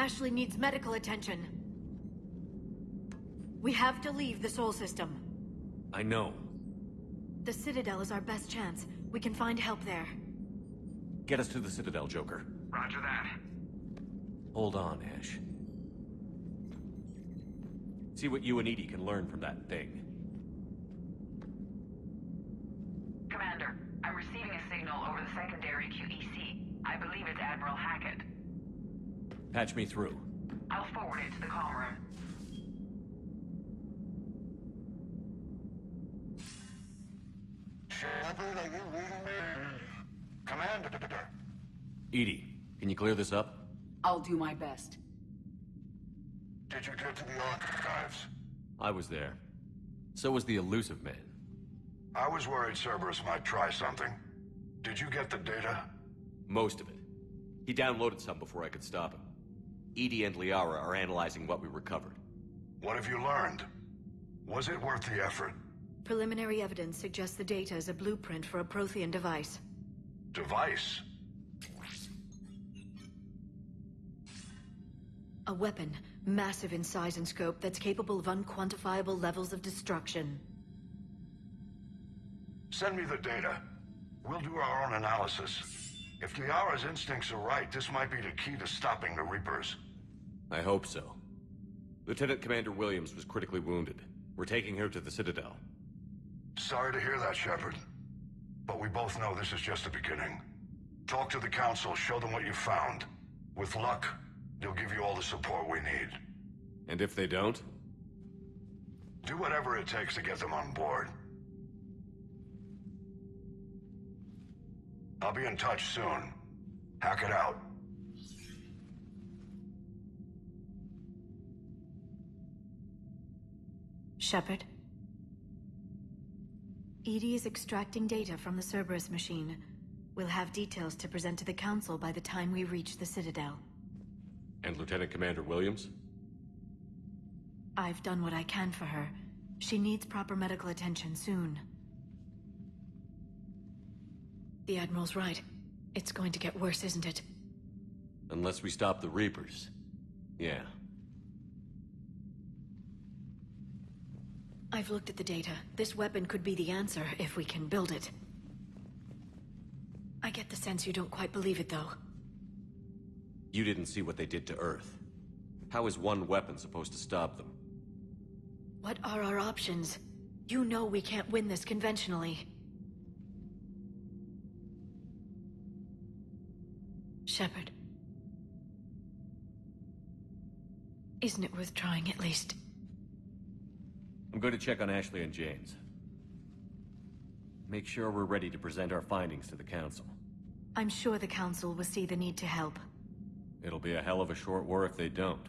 Ashley needs medical attention. We have to leave the Sol system. I know. The Citadel is our best chance. We can find help there. Get us to the Citadel, Joker. Roger that. Hold on, Ash. See what you and Edie can learn from that thing. Commander, I'm receiving a signal over the secondary QEC. I believe it's Admiral Hackett. Patch me through. I'll forward it to the comm room. Shepard, are you reading me? Commander. Edie, can you clear this up? I'll do my best. Did you get to the archives? I was there. So was the elusive man. I was worried Cerberus might try something. Did you get the data? Most of it. He downloaded some before I could stop him. Edie and Liara are analyzing what we recovered. What have you learned? Was it worth the effort? Preliminary evidence suggests the data is a blueprint for a Prothean device. Device? A weapon, massive in size and scope, that's capable of unquantifiable levels of destruction. Send me the data. We'll do our own analysis. If Liara's instincts are right, this might be the key to stopping the Reapers. I hope so. Lieutenant Commander Williams was critically wounded. We're taking her to the Citadel. Sorry to hear that, Shepard. But we both know this is just the beginning. Talk to the Council, show them what you found. With luck, they'll give you all the support we need. And if they don't? Do whatever it takes to get them on board. I'll be in touch soon. Hack it out. Shepard? Edie is extracting data from the Cerberus machine. We'll have details to present to the Council by the time we reach the Citadel. And Lieutenant Commander Williams? I've done what I can for her. She needs proper medical attention soon. The Admiral's right. It's going to get worse, isn't it? Unless we stop the Reapers. Yeah. I've looked at the data. This weapon could be the answer if we can build it. I get the sense you don't quite believe it, though. You didn't see what they did to Earth. How is one weapon supposed to stop them? What are our options? You know we can't win this conventionally. Shepard. Isn't it worth trying at least? I'm going to check on Ashley and James. Make sure we're ready to present our findings to the Council. I'm sure the Council will see the need to help. It'll be a hell of a short war if they don't.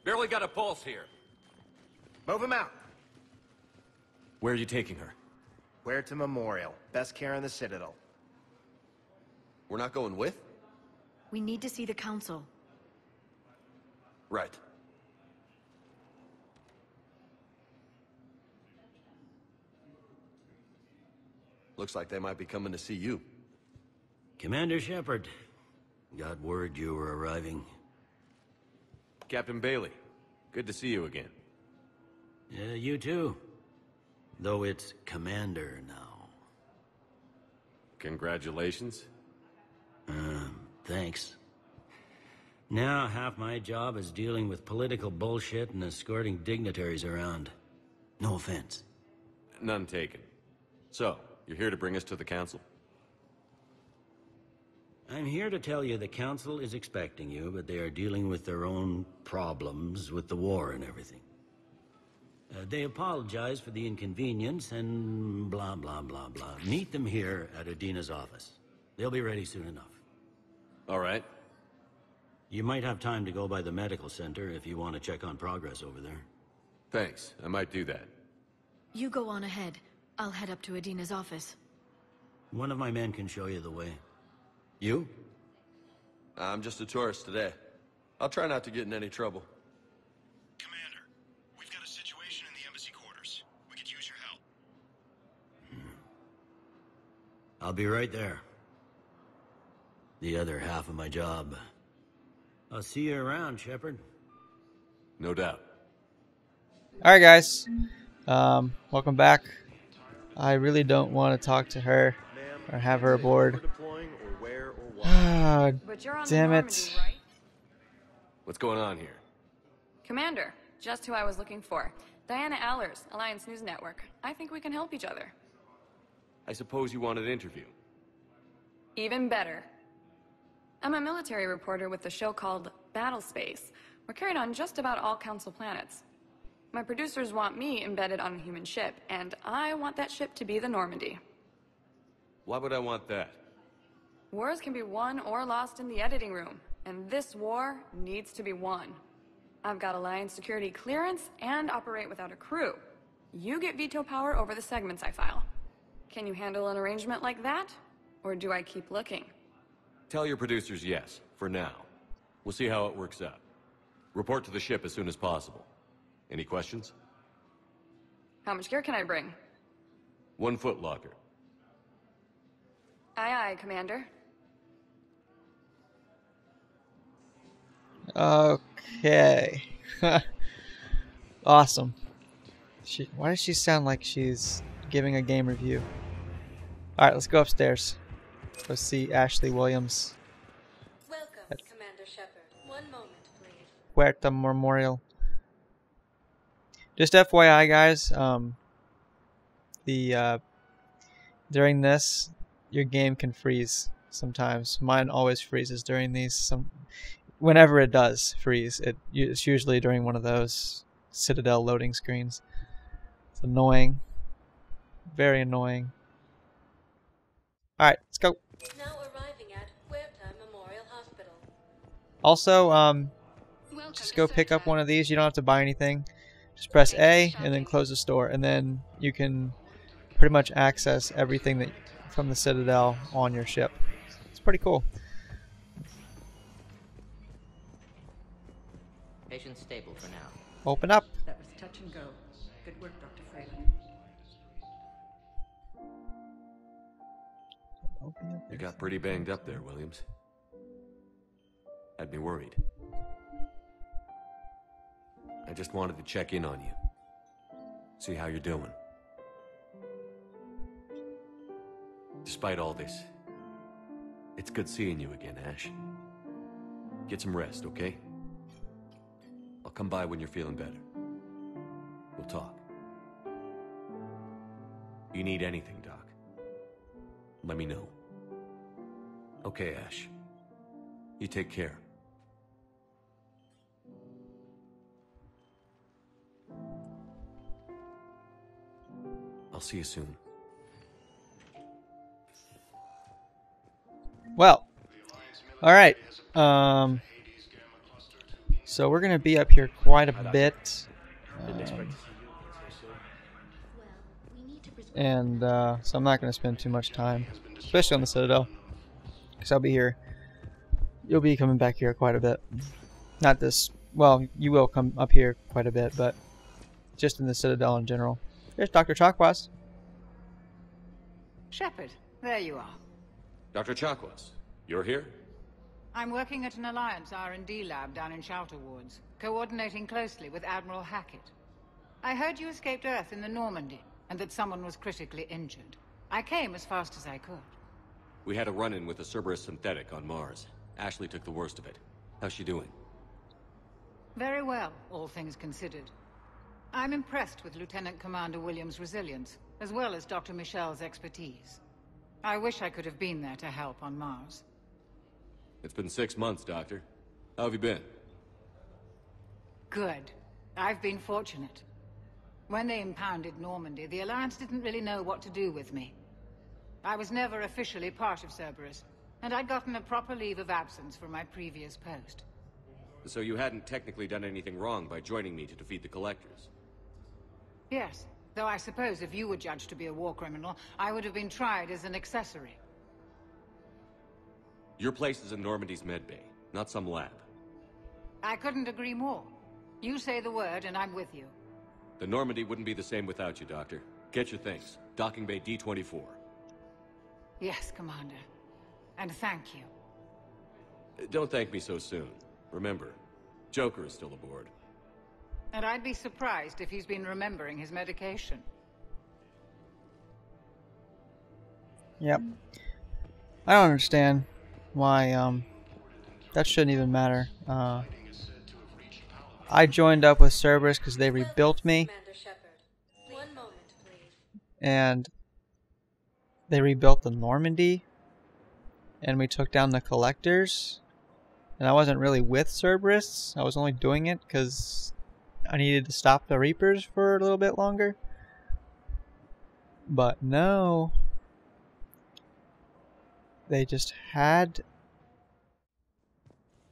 Barely got a pulse here. Move him out. Where are you taking her? Where to Memorial. Best care in the Citadel. We're not going with? We need to see the Council. Right. Looks like they might be coming to see you. Commander Shepard. Got word you were arriving. Captain Bailey, good to see you again. You too. Though it's Commander now. Congratulations. Thanks. Now, half my job is dealing with political bullshit and escorting dignitaries around. No offense. None taken. So, you're here to bring us to the council? I'm here to tell you the council is expecting you, but they are dealing with their own problems with the war and everything. They apologize for the inconvenience and blah, blah, blah, blah. Meet them here at Adina's office. They'll be ready soon enough. All right. You might have time to go by the medical center if you want to check on progress over there. Thanks. I might do that. You go on ahead. I'll head up to Adina's office. One of my men can show you the way. You? I'm just a tourist today. I'll try not to get in any trouble. Commander, we've got a situation in the embassy quarters. We could use your help. I'll be right there. The other half of my job. I'll see you around, Shepard. No doubt. Alright guys, welcome back. I really don't want to talk to her or have her aboard. Ah, But you're on damn the it. Normandy, right? What's going on here? Commander, just who I was looking for. Diana Allers, Alliance News Network. I think we can help each other. I suppose you want an interview. Even better. I'm a military reporter with the show called Battle Space. We're carried on just about all Council planets. My producers want me embedded on a human ship, and I want that ship to be the Normandy. Why would I want that? Wars can be won or lost in the editing room, and this war needs to be won. I've got Alliance security clearance and operate without a crew. You get veto power over the segments I file. Can you handle an arrangement like that? Or do I keep looking? Tell your producers yes, for now. We'll see how it works out. Report to the ship as soon as possible. Any questions? How much gear can I bring? 1 foot locker. Aye, aye, Commander. Okay. Awesome. Why does she sound like she's giving a game review? Alright, let's go upstairs. Go see Ashley Williams. Welcome, Commander Shepard. One moment, please. Puerta Memorial. Just FYI, guys, during this, your game can freeze sometimes. Mine always freezes during these. Whenever it does freeze, it's usually during one of those Citadel loading screens. It's annoying. Very annoying. Alright, let's go. Now arriving at Puerta Memorial Hospital. Also, just go pick up one of these. You don't have to buy anything. Just press A and then close the store, and then you can pretty much access everything that from the Citadel on your ship. It's pretty cool. Patient stable for now. Open up. That was touch and go. Good work, Dr. Freeland. You got pretty banged up there, Williams. Had me worried. I just wanted to check in on you. See how you're doing. Despite all this, it's good seeing you again, Ash. Get some rest, okay? I'll come by when you're feeling better. We'll talk. You need anything, Doc, let me know. Okay, Ash. You take care. I'll see you soon. Well, alright. So we're going to be up here quite a bit. And so I'm not going to spend too much time, especially on the Citadel, because I'll be here. You'll be coming back here quite a bit. Not this, well, you will come up here quite a bit, but just in the Citadel in general. There's Dr. Chakwas. Shepard, there you are. Dr. Chakwas, you're here? I'm working at an Alliance R&D lab down in Shelter Wards, coordinating closely with Admiral Hackett. I heard you escaped Earth in the Normandy, and that someone was critically injured. I came as fast as I could. We had a run-in with a Cerberus synthetic on Mars. Ashley took the worst of it. How's she doing? Very well, all things considered. I'm impressed with Lieutenant Commander Williams' resilience, as well as Dr. Michel's expertise. I wish I could have been there to help on Mars. It's been 6 months, Doctor. How have you been? Good. I've been fortunate. When they impounded Normandy, the Alliance didn't really know what to do with me. I was never officially part of Cerberus, and I'd gotten a proper leave of absence from my previous post. So you hadn't technically done anything wrong by joining me to defeat the Collectors? Yes, though I suppose if you were judged to be a war criminal, I would have been tried as an accessory. Your place is in Normandy's medbay, not some lab. I couldn't agree more. You say the word, and I'm with you. The Normandy wouldn't be the same without you, Doctor. Get your things. Docking Bay D-24. Yes, Commander. And thank you. Don't thank me so soon. Remember, Joker is still aboard. And I'd be surprised if he's been remembering his medication. Yep. I don't understand why, that shouldn't even matter. I joined up with Cerberus because they rebuilt me. One moment, please. And they rebuilt the Normandy. And we took down the Collectors. And I wasn't really with Cerberus. I was only doing it because I needed to stop the Reapers for a little bit longer. But no. They just had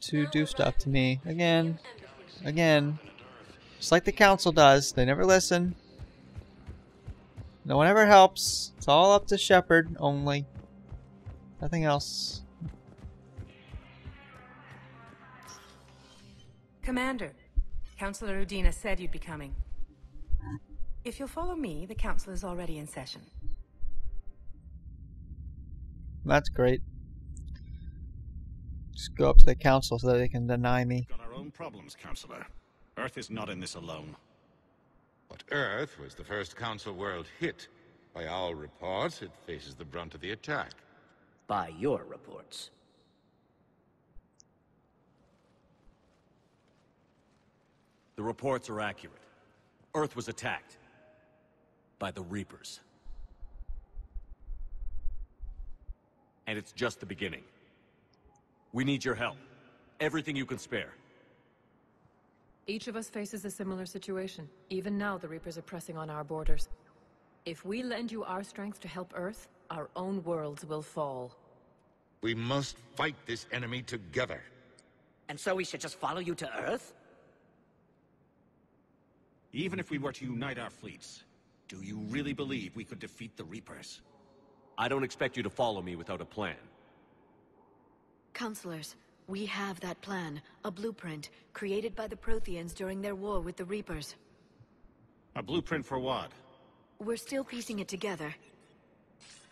to do stuff to me. Again. Just like the Council does. They never listen. No one ever helps. It's all up to Shepard only. Nothing else. Commander, Councillor Udina said you'd be coming. If you'll follow me, the council is already in session. That's great. Just go up to the council so that they can deny me. We've got our own problems, Councillor. Earth is not in this alone. But Earth was the first Council world hit. By our reports, it faces the brunt of the attack. By your reports. The reports are accurate. Earth was attacked. By the Reapers. And it's just the beginning. We need your help. Everything you can spare. Each of us faces a similar situation. Even now, the Reapers are pressing on our borders. If we lend you our strength to help Earth, our own worlds will fall. We must fight this enemy together. And so we should just follow you to Earth? Even if we were to unite our fleets, do you really believe we could defeat the Reapers? I don't expect you to follow me without a plan. Counselors, we have that plan. A blueprint, created by the Protheans during their war with the Reapers. A blueprint for what? We're still piecing it together.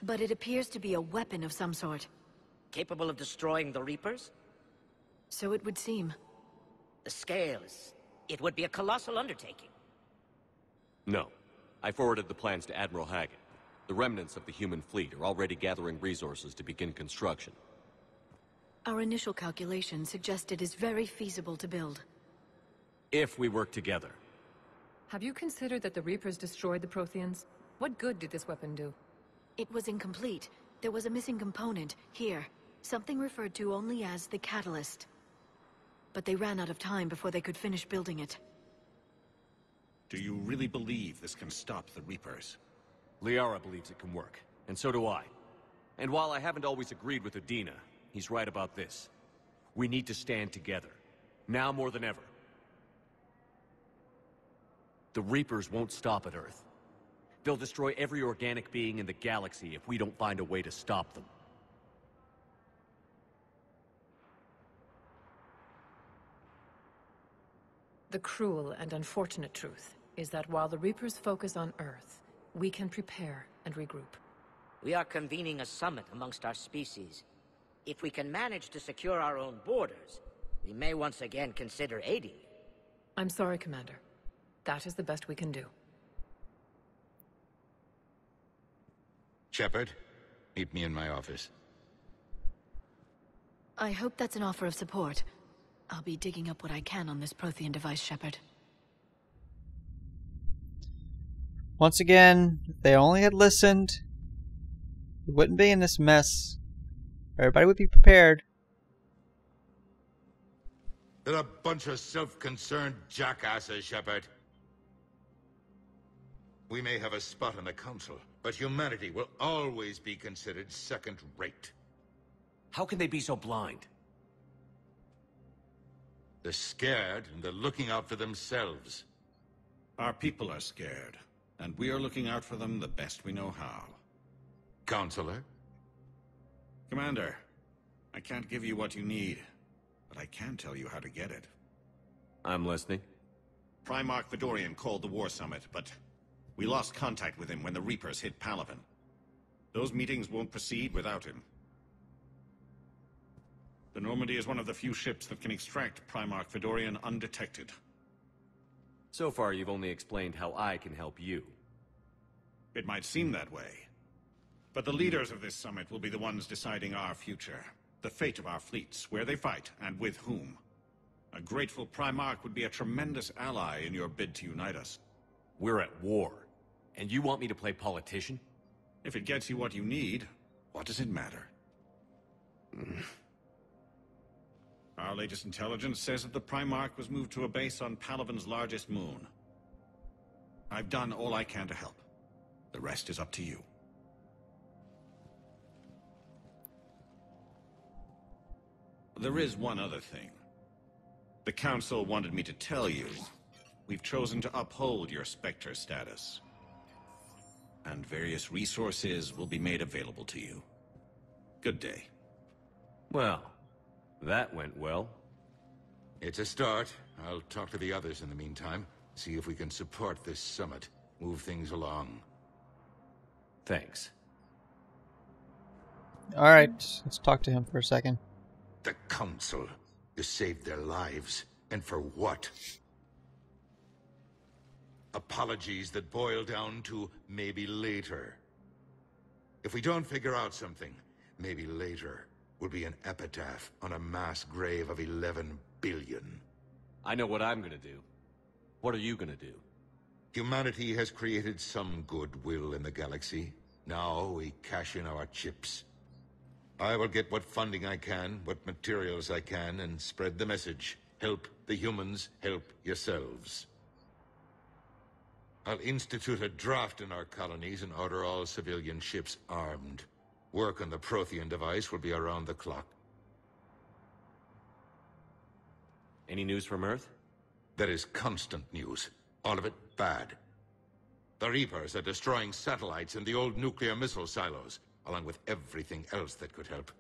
But it appears to be a weapon of some sort. Capable of destroying the Reapers? So it would seem. The scale is... it would be a colossal undertaking. No. I forwarded the plans to Admiral Hackett. The remnants of the human fleet are already gathering resources to begin construction. Our initial calculations suggest it is very feasible to build. If we work together. Have you considered that the Reapers destroyed the Protheans? What good did this weapon do? It was incomplete. There was a missing component, here. Something referred to only as the catalyst. But they ran out of time before they could finish building it. Do you really believe this can stop the Reapers? Liara believes it can work, and so do I. And while I haven't always agreed with Udina, he's right about this. We need to stand together. Now more than ever. The Reapers won't stop at Earth. They'll destroy every organic being in the galaxy if we don't find a way to stop them. The cruel and unfortunate truth is that while the Reapers focus on Earth, we can prepare and regroup. We are convening a summit amongst our species. If we can manage to secure our own borders, we may once again consider aiding you. I'm sorry, Commander. That is the best we can do. Shepard, meet me in my office. I hope that's an offer of support. I'll be digging up what I can on this Prothean device, Shepard. Once again, if they only had listened, we wouldn't be in this mess. Everybody would be prepared. They're a bunch of self-concerned jackasses, Shepard. We may have a spot on the council, but humanity will always be considered second-rate. How can they be so blind? They're scared, and they're looking out for themselves. Our people are scared, and we are looking out for them the best we know how. Counselor? Commander, I can't give you what you need, but I can tell you how to get it. I'm listening. Primarch Fedorian called the War Summit, but we lost contact with him when the Reapers hit Palaven. Those meetings won't proceed without him. The Normandy is one of the few ships that can extract Primarch Fedorian undetected. So far, you've only explained how I can help you. It might seem that way. But the leaders of this summit will be the ones deciding our future. The fate of our fleets, where they fight, and with whom. A grateful Primarch would be a tremendous ally in your bid to unite us. We're at war. And you want me to play politician? If it gets you what you need, what does it matter? Our latest intelligence says that the Primarch was moved to a base on Palaven's largest moon. I've done all I can to help. The rest is up to you. There is one other thing. The Council wanted me to tell you, we've chosen to uphold your Spectre status. And various resources will be made available to you. Good day. Well, that went well. It's a start. I'll talk to the others in the meantime. See if we can support this summit. Move things along. Thanks. Alright, let's talk to him for a second. The Council. You saved their lives. And for what? Apologies that boil down to maybe later. If we don't figure out something, maybe later will be an epitaph on a mass grave of 11 billion. I know what I'm gonna do. What are you gonna do? Humanity has created some goodwill in the galaxy. Now we cash in our chips. I will get what funding I can, what materials I can, and spread the message. Help the humans, help yourselves. I'll institute a draft in our colonies and order all civilian ships armed. Work on the Prothean device will be around the clock. Any news from Earth? There is constant news. All of it bad. The Reapers are destroying satellites and the old nuclear missile silos, along with everything else that could help.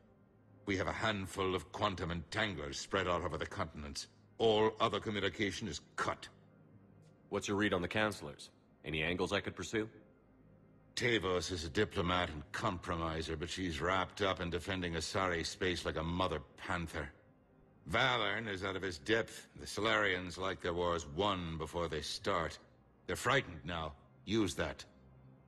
We have a handful of quantum entanglers spread out over the continents. All other communication is cut. What's your read on the counselors? Any angles I could pursue? Tavos is a diplomat and compromiser, but she's wrapped up in defending Asari space like a mother panther. Valern is out of his depth. The Solarians like their wars won before they start. They're frightened now. Use that.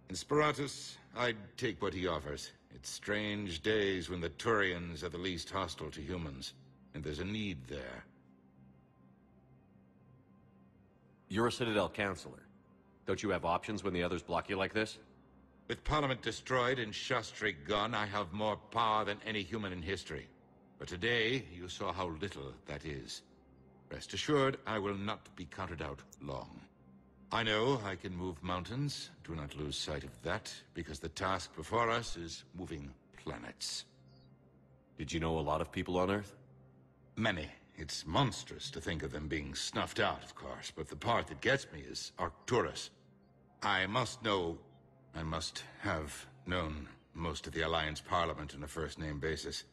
Inspiratus, I'd take what he offers. It's strange days when the Turians are the least hostile to humans, and there's a need there. You're a Citadel counselor. Don't you have options when the others block you like this? With Parliament destroyed and Shastri gone, I have more power than any human in history. But today, you saw how little that is. Rest assured, I will not be counted out long. I know I can move mountains. Do not lose sight of that, because the task before us is moving planets. Did you know a lot of people on Earth? Many. It's monstrous to think of them being snuffed out, of course, but the part that gets me is Arcturus. I must have known most of the Alliance Parliament on a first-name basis.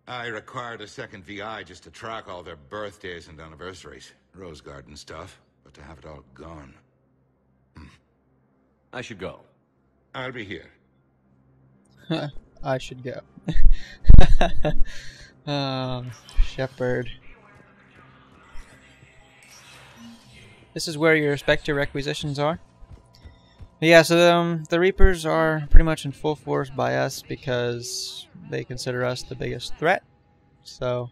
I required a second VI just to track all their birthdays and anniversaries. Rose Garden stuff, but to have it all gone. I should go. I'll be here. I should go. Shepard. This is where your Spectre requisitions are. Yeah, so the Reapers are pretty much in full force by us because they consider us the biggest threat. So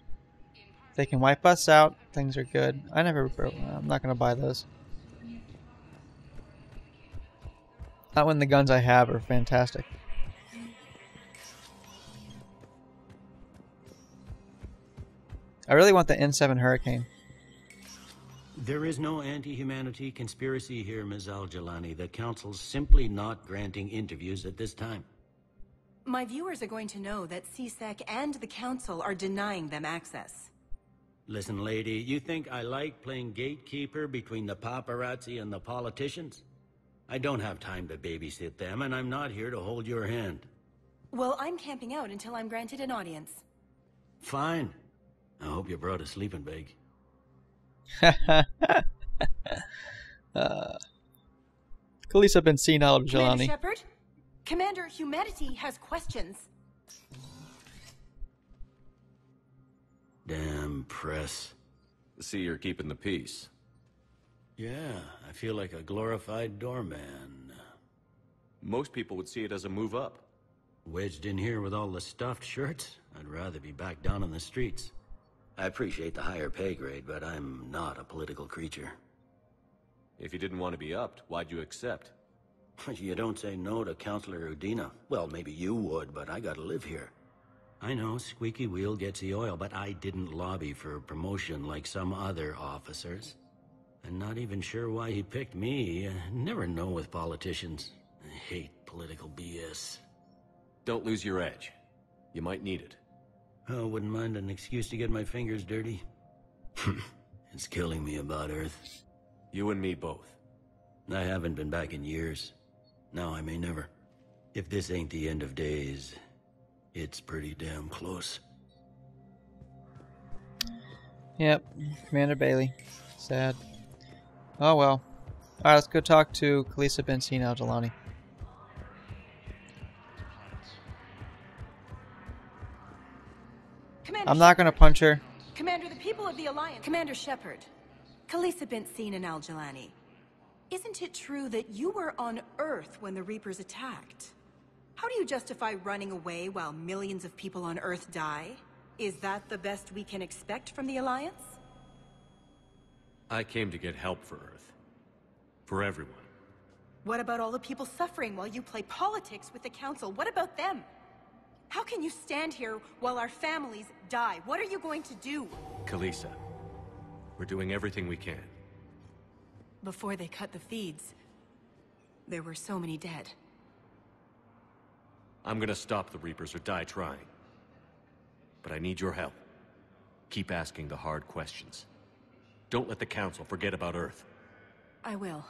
if they can wipe us out, things are good. I'm not gonna buy those. Not when the guns I have are fantastic. I really want the N7 Hurricane. There is no anti-humanity conspiracy here, Ms. Al-Jalani. The Council's simply not granting interviews at this time. My viewers are going to know that CSEC and the Council are denying them access. Listen, lady, you think I like playing gatekeeper between the paparazzi and the politicians? I don't have time to babysit them, and I'm not here to hold your hand. Well, I'm camping out until I'm granted an audience. Fine. I hope you brought a sleeping bag. Khaleesa bin Sina Al-Jalani. Commander Shepard? Commander, humanity has questions. Damn press. See, you're keeping the peace. Yeah, I feel like a glorified doorman. Most people would see it as a move up. Wedged in here with all the stuffed shirts, I'd rather be back down on the streets. I appreciate the higher pay grade, but I'm not a political creature. If you didn't want to be upped, why'd you accept? You don't say no to Counselor Udina. Well, maybe you would, but I gotta live here. I know, squeaky wheel gets the oil, but I didn't lobby for a promotion like some other officers. I'm not even sure why he picked me. Never know with politicians. I hate political BS. Don't lose your edge. You might need it. Oh, wouldn't mind an excuse to get my fingers dirty. It's killing me about Earth. You and me both. I haven't been back in years. Now I may never. If this ain't the end of days, it's pretty damn close. Yep, Commander Bailey. Sad. Oh well. Alright, let's go talk to Khaleesa bin Sina Al-Jalani. I'm not gonna punch her. Commander, the people of the Alliance... Commander Shepard. Khaleesa bin Sina Al-Jalani. Isn't it true that you were on Earth when the Reapers attacked? How do you justify running away while millions of people on Earth die? Is that the best we can expect from the Alliance? I came to get help for Earth. For everyone. What about all the people suffering while you play politics with the Council? What about them? How can you stand here while our families die? What are you going to do? Khaleesa, we're doing everything we can. Before they cut the feeds, there were so many dead. I'm gonna stop the Reapers or die trying. But I need your help. Keep asking the hard questions. Don't let the Council forget about Earth. I will.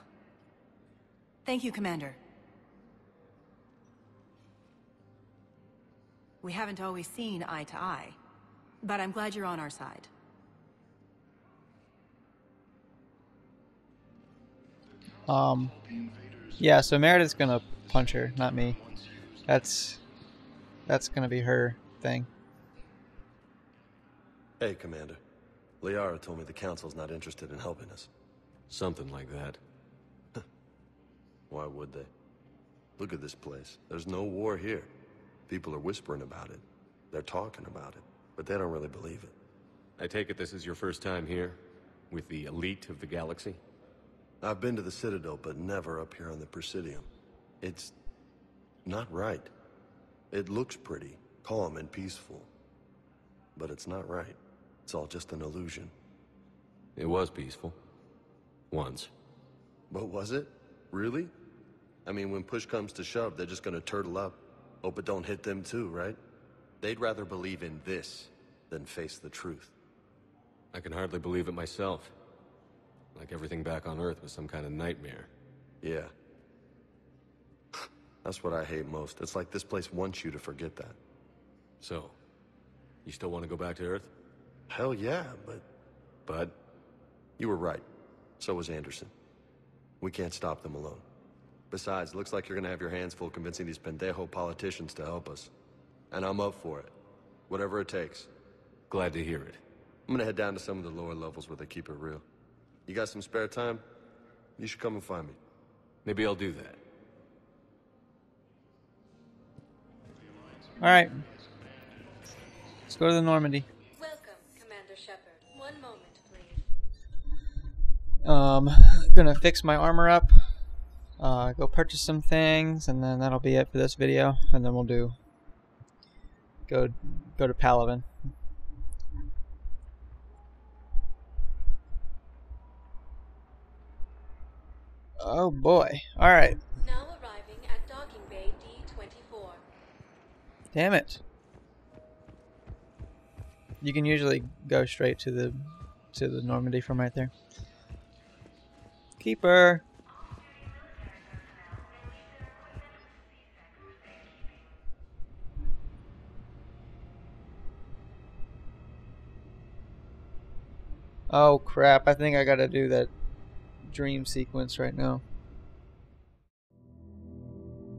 Thank you, Commander. We haven't always seen eye to eye, but I'm glad you're on our side. Yeah, so Meredith's gonna punch her, not me. That's gonna be her thing. Hey, Commander. Liara told me the Council's not interested in helping us. Something like that. Why would they? Look at this place. There's no war here. People are whispering about it. They're talking about it, but they don't really believe it. I take it this is your first time here? With the elite of the galaxy? I've been to the Citadel, but never up here on the Presidium. It's not right. It looks pretty, calm and peaceful. But it's not right. It's all just an illusion. It was peaceful. Once. But was it? Really? I mean, when push comes to shove, they're just gonna turtle up. Hope it don't hit them too, right? They'd rather believe in this than face the truth. I can hardly believe it myself. Like everything back on Earth was some kind of nightmare. Yeah. That's what I hate most. It's like this place wants you to forget that. So, you still want to go back to Earth? Hell yeah, but... You were right. So was Anderson. We can't stop them alone. Besides, looks like you're gonna have your hands full convincing these pendejo politicians to help us. And I'm up for it. Whatever it takes. Glad to hear it. I'm gonna head down to some of the lower levels where they keep it real. You got some spare time? You should come and find me. Maybe I'll do that. Alright. Let's go to the Normandy. Commander Shepard. One moment, please. Gonna fix my armor up, go purchase some things, and then that'll be it for this video, and then we'll go to Palaven. Oh boy. Alright. Now arriving at docking bay D-24. Damn it. You can usually go straight to the Normandy from right there. Keeper. Oh crap, I think I gotta do that dream sequence right now.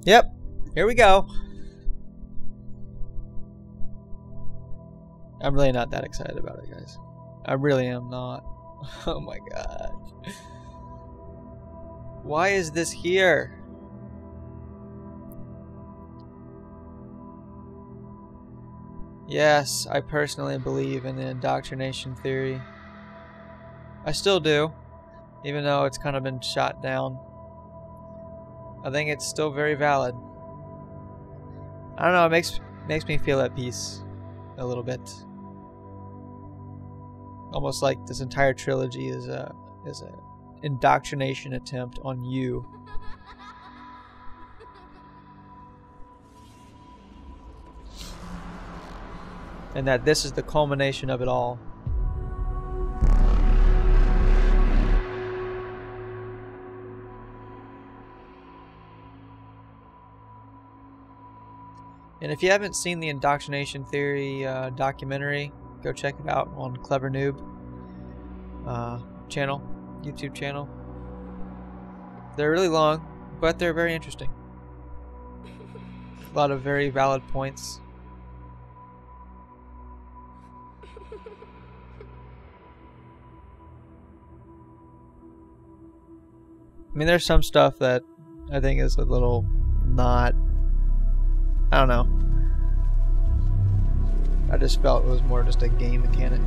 Yep, here we go. I'm really not that excited about it, guys. I really am not. Oh my god. Why is this here? Yes, I personally believe in the indoctrination theory. I still do, even though it's kind of been shot down. I think it's still very valid. I don't know, it makes me feel at peace a little bit. Almost like this entire trilogy is a indoctrination attempt on you. And that this is the culmination of it all. And if you haven't seen the Indoctrination Theory documentary, go check it out on Clever Noob channel, YouTube channel. They're really long, but they're very interesting. A lot of very valid points. I mean, there's some stuff that I think is a little not... I don't know. I just felt it was more just a game mechanic.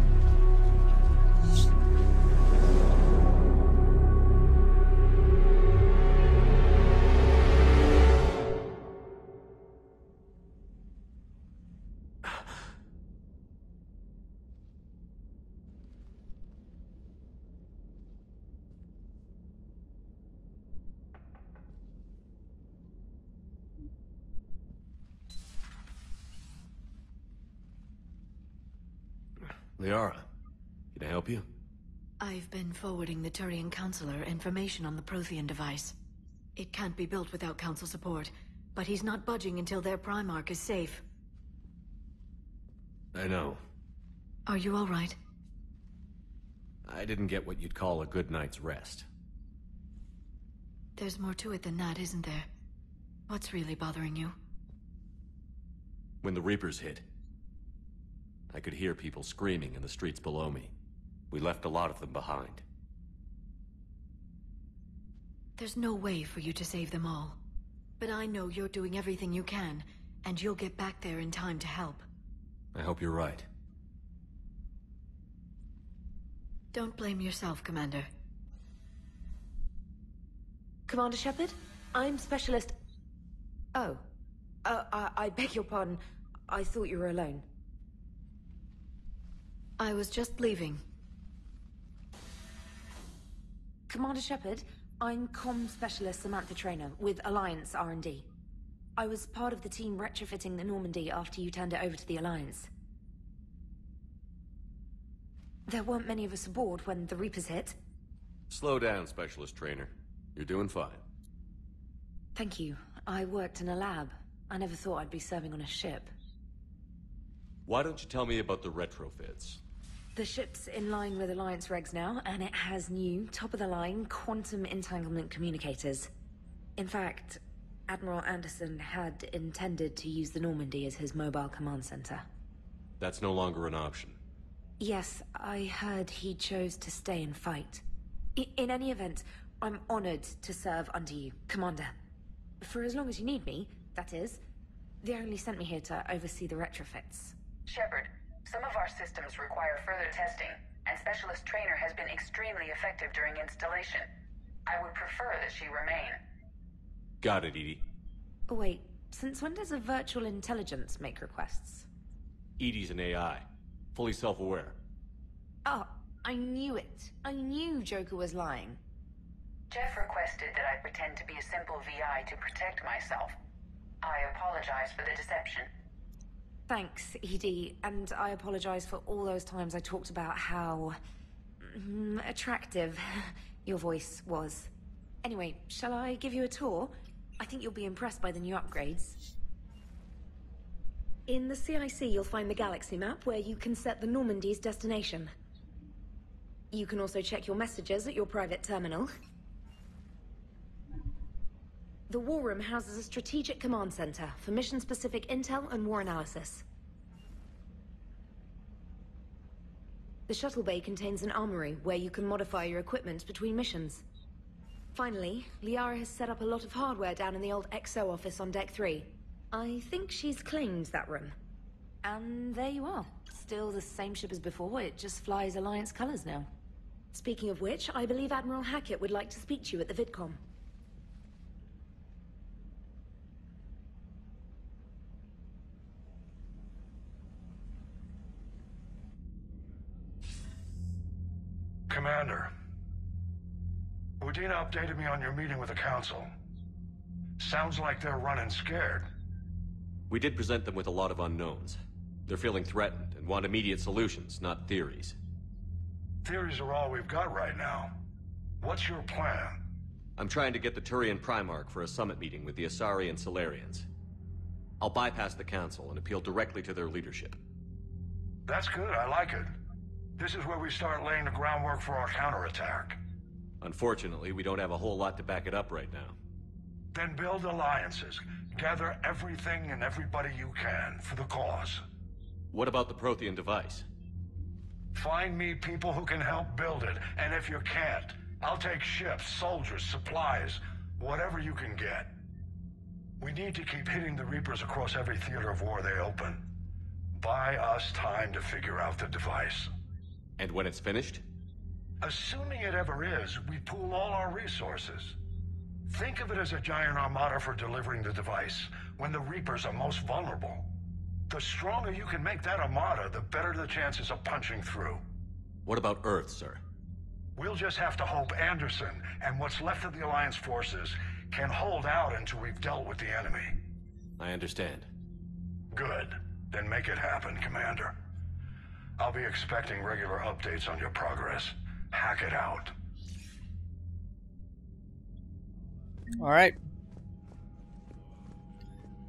Liara, can I help you? I've been forwarding the Turian Counselor information on the Prothean device. It can't be built without Council support, but he's not budging until their Primarch is safe. I know. Are you all right? I didn't get what you'd call a good night's rest. There's more to it than that, isn't there? What's really bothering you? When the Reapers hit, I could hear people screaming in the streets below me. We left a lot of them behind. There's no way for you to save them all. But I know you're doing everything you can, and you'll get back there in time to help. I hope you're right. Don't blame yourself, Commander. Commander Shepard? I'm Specialist... Oh. I beg your pardon. I thought you were alone. I was just leaving. Commander Shepard, I'm Comm Specialist Samantha Traynor with Alliance R&D. I was part of the team retrofitting the Normandy after you turned it over to the Alliance. There weren't many of us aboard when the Reapers hit. Slow down, Specialist Trainer. You're doing fine. Thank you. I worked in a lab. I never thought I'd be serving on a ship. Why don't you tell me about the retrofits? The ship's in line with Alliance regs now, and it has new, top-of-the-line, quantum entanglement communicators. In fact, Admiral Anderson had intended to use the Normandy as his mobile command center. That's no longer an option. Yes, I heard he chose to stay and fight. In any event, I'm honored to serve under you, Commander. For as long as you need me, that is. They only sent me here to oversee the retrofits. Shepard, Some of our systems require further testing, and Specialist Trainer has been extremely effective during installation. I would prefer that she remain. Got it, Edie. Oh, wait, since when does a virtual intelligence make requests? Edie's an AI. Fully self-aware. Oh, I knew it. I knew Joker was lying. Jeff requested that I pretend to be a simple VI to protect myself. I apologize for the deception. Thanks, Edie, and I apologize for all those times I talked about how attractive your voice was. Anyway, shall I give you a tour? I think you'll be impressed by the new upgrades. In the CIC, you'll find the galaxy map where you can set the Normandy's destination. You can also check your messages at your private terminal. The War Room houses a strategic command center for mission-specific intel and war analysis. The shuttle bay contains an armory where you can modify your equipment between missions. Finally, Liara has set up a lot of hardware down in the old XO office on Deck 3. I think she's claimed that room. And there you are. Still the same ship as before, it just flies Alliance colors now. Speaking of which, I believe Admiral Hackett would like to speak to you at the VidCom. Commander, Udina updated me on your meeting with the Council. Sounds like they're running scared. We did present them with a lot of unknowns. They're feeling threatened and want immediate solutions, not theories. Theories are all we've got right now. What's your plan? I'm trying to get the Turian Primarch for a summit meeting with the Asari and Solarians. I'll bypass the Council and appeal directly to their leadership. That's good, I like it. This is where we start laying the groundwork for our counterattack. Unfortunately, we don't have a whole lot to back it up right now. Then build alliances. Gather everything and everybody you can for the cause. What about the Prothean device? Find me people who can help build it, and if you can't, I'll take ships, soldiers, supplies, whatever you can get. We need to keep hitting the Reapers across every theater of war they open. Buy us time to figure out the device. And when it's finished? Assuming it ever is, we pool all our resources. Think of it as a giant armada for delivering the device, when the Reapers are most vulnerable. The stronger you can make that armada, the better the chances of punching through. What about Earth, sir? We'll just have to hope Anderson, and what's left of the Alliance forces, can hold out until we've dealt with the enemy. I understand. Good. Then make it happen, Commander. I'll be expecting regular updates on your progress. Hack it out. Alright.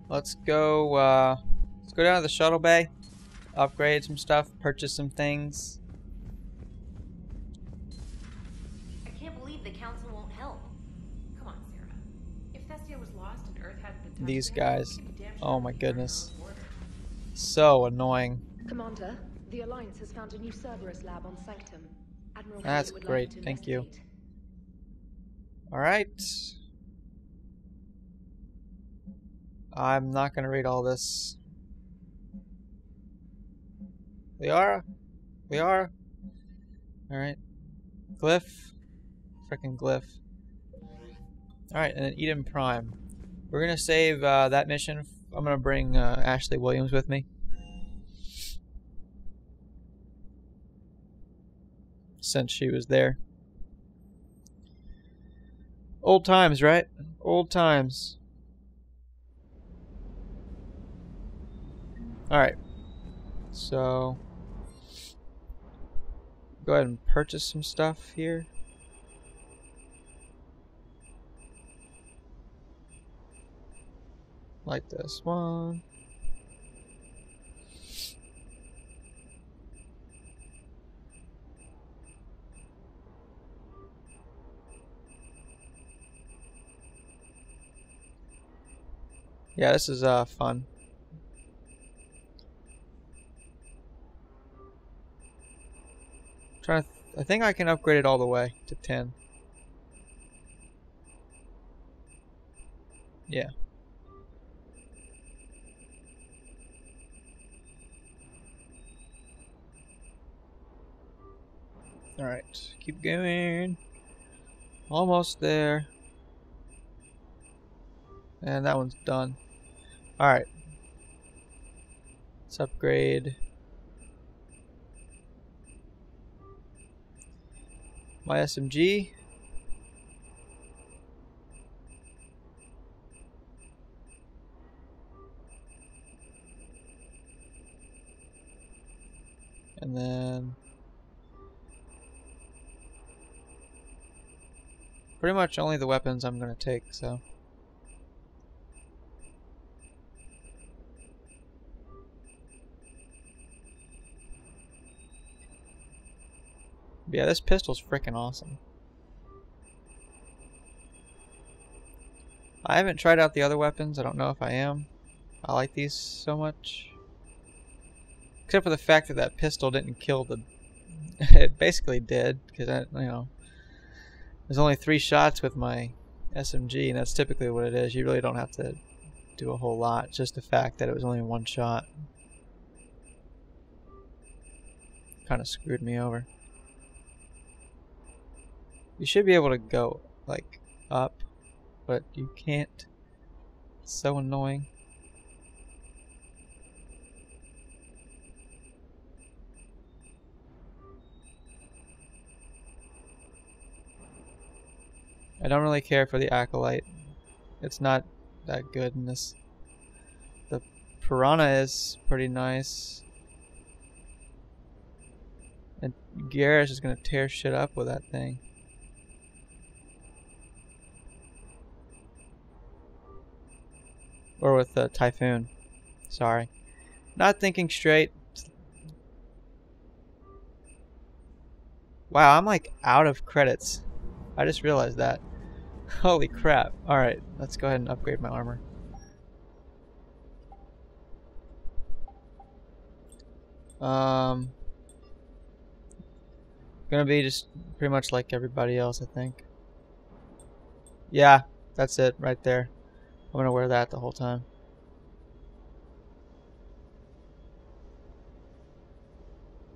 Let's go down to the shuttle bay, upgrade some stuff, purchase some things. I can't believe the Council won't help. Come on, Sarah. If Thessia was lost and Earth hadn't been touched, These guys. Oh my goodness. So annoying. Commander, the Alliance has found a new Cerberus lab on Sanctum. Admiral That's would great, like to thank you. investigate. Alright. I'm not gonna read all this. Liara? Liara? Alright. Glyph? Frickin' Glyph. Alright, and then Eden Prime. We're gonna save that mission. I'm gonna bring Ashley Williams with me. Since she was there. Old times, right? Old times. Alright. So go ahead and purchase some stuff here. Like this one. Yeah, this is fun. I think I can upgrade it all the way to 10. Yeah. Alright, keep going. Almost there. And that one's done. Alright. Let's upgrade my SMG. And then pretty much only the weapons I'm going to take, so. Yeah, this pistol's freaking awesome. I haven't tried out the other weapons. I don't know if I am. I like these so much. Except for the fact that that pistol didn't kill the... It basically did, because, you know, there's only 3 shots with my SMG, and that's typically what it is. You really don't have to do a whole lot. Just the fact that it was only 1 shot kind of screwed me over. You should be able to go, like, up, but you can't. It's so annoying. I don't really care for the Acolyte. It's not that good in this. The Piranha is pretty nice. And Garrus is gonna tear shit up with that thing. Or with the Typhoon. Sorry. Not thinking straight. Wow, I'm like out of credits. I just realized that. Holy crap. Alright, let's go ahead and upgrade my armor. Gonna be just pretty much like everybody else, I think. Yeah, that's it right there. I'm gonna wear that the whole time.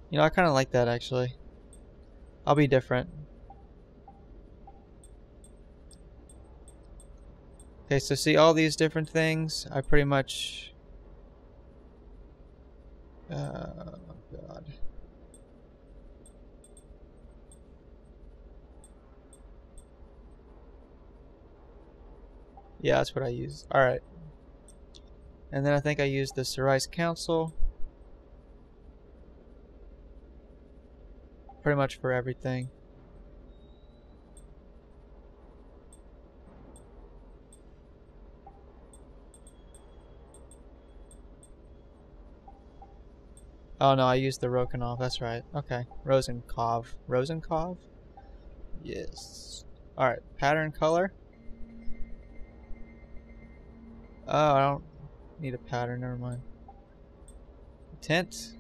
You know, I kinda like that actually. I'll be different. Okay, so see all these different things? I pretty much... oh god. Yeah, that's what I use. Alright. And then I think I used the Cerise Council. Pretty much for everything. Oh no, I used the Rokanov, that's right. Okay. Rosenkov. Rosenkov? Yes. Alright, pattern color. Oh, I don't need a pattern, never mind. Tint.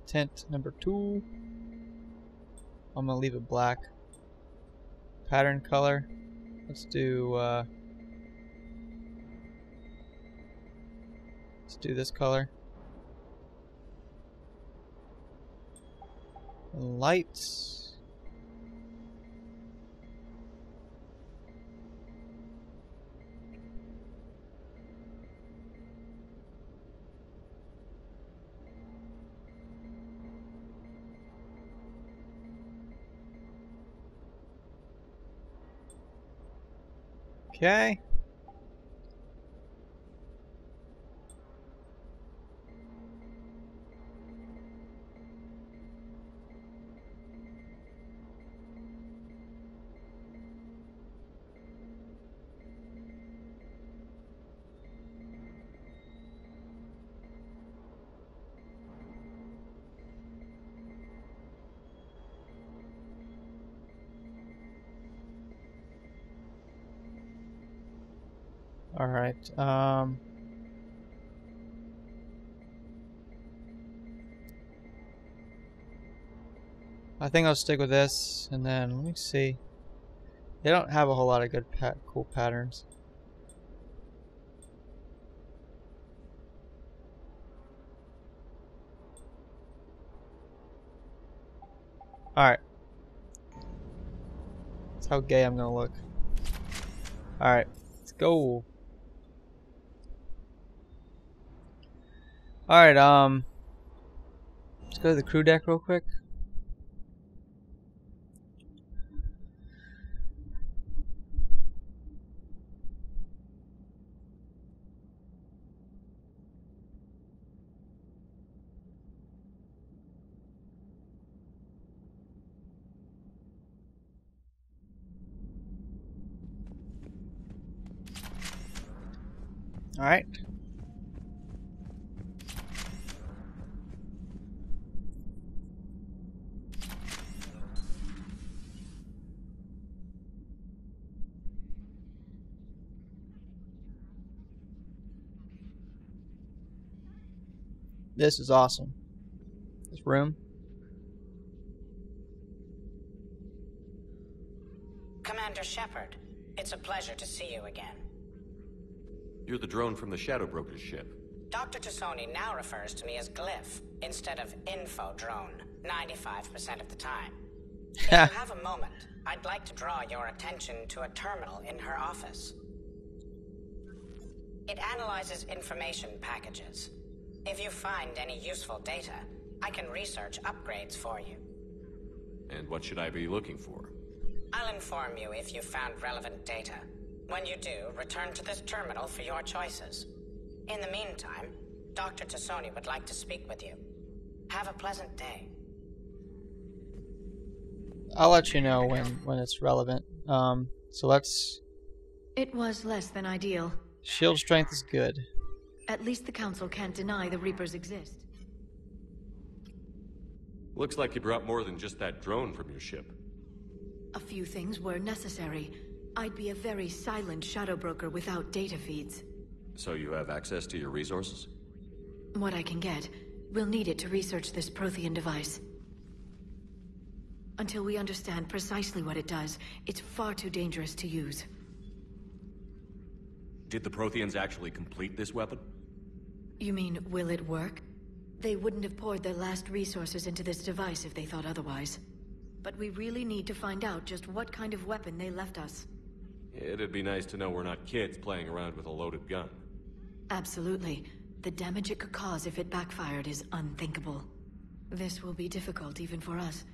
Tint number 2. I'm gonna leave it black. Pattern color. Let's do this color. Lights. Okay. Alright, I think I'll stick with this, and then, let me see. They don't have a whole lot of good cool patterns. Alright. That's how gay I'm gonna look. Alright, let's go. Alright, let's go to the crew deck real quick. Alright. This is awesome. This room. Commander Shepard, it's a pleasure to see you again. You're the drone from the Shadow Broker's ship. Dr. Tassoni now refers to me as Glyph instead of Info Drone, 95% of the time. If you have a moment, I'd like to draw your attention to a terminal in her office. It analyzes information packages. If you find any useful data, I can research upgrades for you. And what should I be looking for? I'll inform you if you've found relevant data. When you do, return to this terminal for your choices. In the meantime, Dr. Tassoni would like to speak with you. Have a pleasant day. I'll let you know when it's relevant. So let's... It was less than ideal. Shield strength is good. At least the Council can't deny the Reapers exist. Looks like you brought more than just that drone from your ship. A few things were necessary. I'd be a very silent Shadow Broker without data feeds. So you have access to your resources? What I can get. We'll need it to research this Prothean device. Until we understand precisely what it does, it's far too dangerous to use. Did the Protheans actually complete this weapon? You mean, will it work? They wouldn't have poured their last resources into this device if they thought otherwise. But we really need to find out just what kind of weapon they left us. It'd be nice to know we're not kids playing around with a loaded gun. Absolutely. The damage it could cause if it backfired is unthinkable. This will be difficult even for us.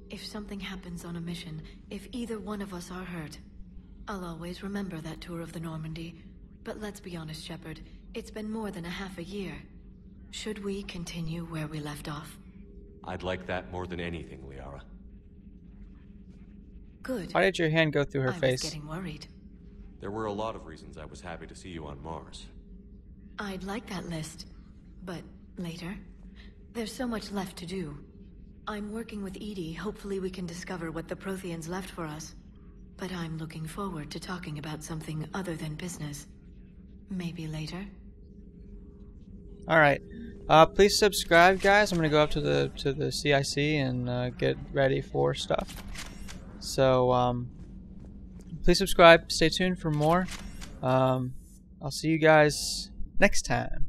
If something happens on a mission, if either one of us are hurt. I'll always remember that tour of the Normandy. But let's be honest, Shepard. It's been more than a half a year. Should we continue where we left off? I'd like that more than anything, Liara. Good. Why did your hand go through her face? I was getting worried. There were a lot of reasons I was happy to see you on Mars. I'd like that list. But later? There's so much left to do. I'm working with EDI. Hopefully we can discover what the Protheans left for us. But I'm looking forward to talking about something other than business. Maybe later? Alright. Please subscribe, guys. I'm gonna go up to the CIC and get ready for stuff. So, please subscribe. Stay tuned for more. I'll see you guys next time.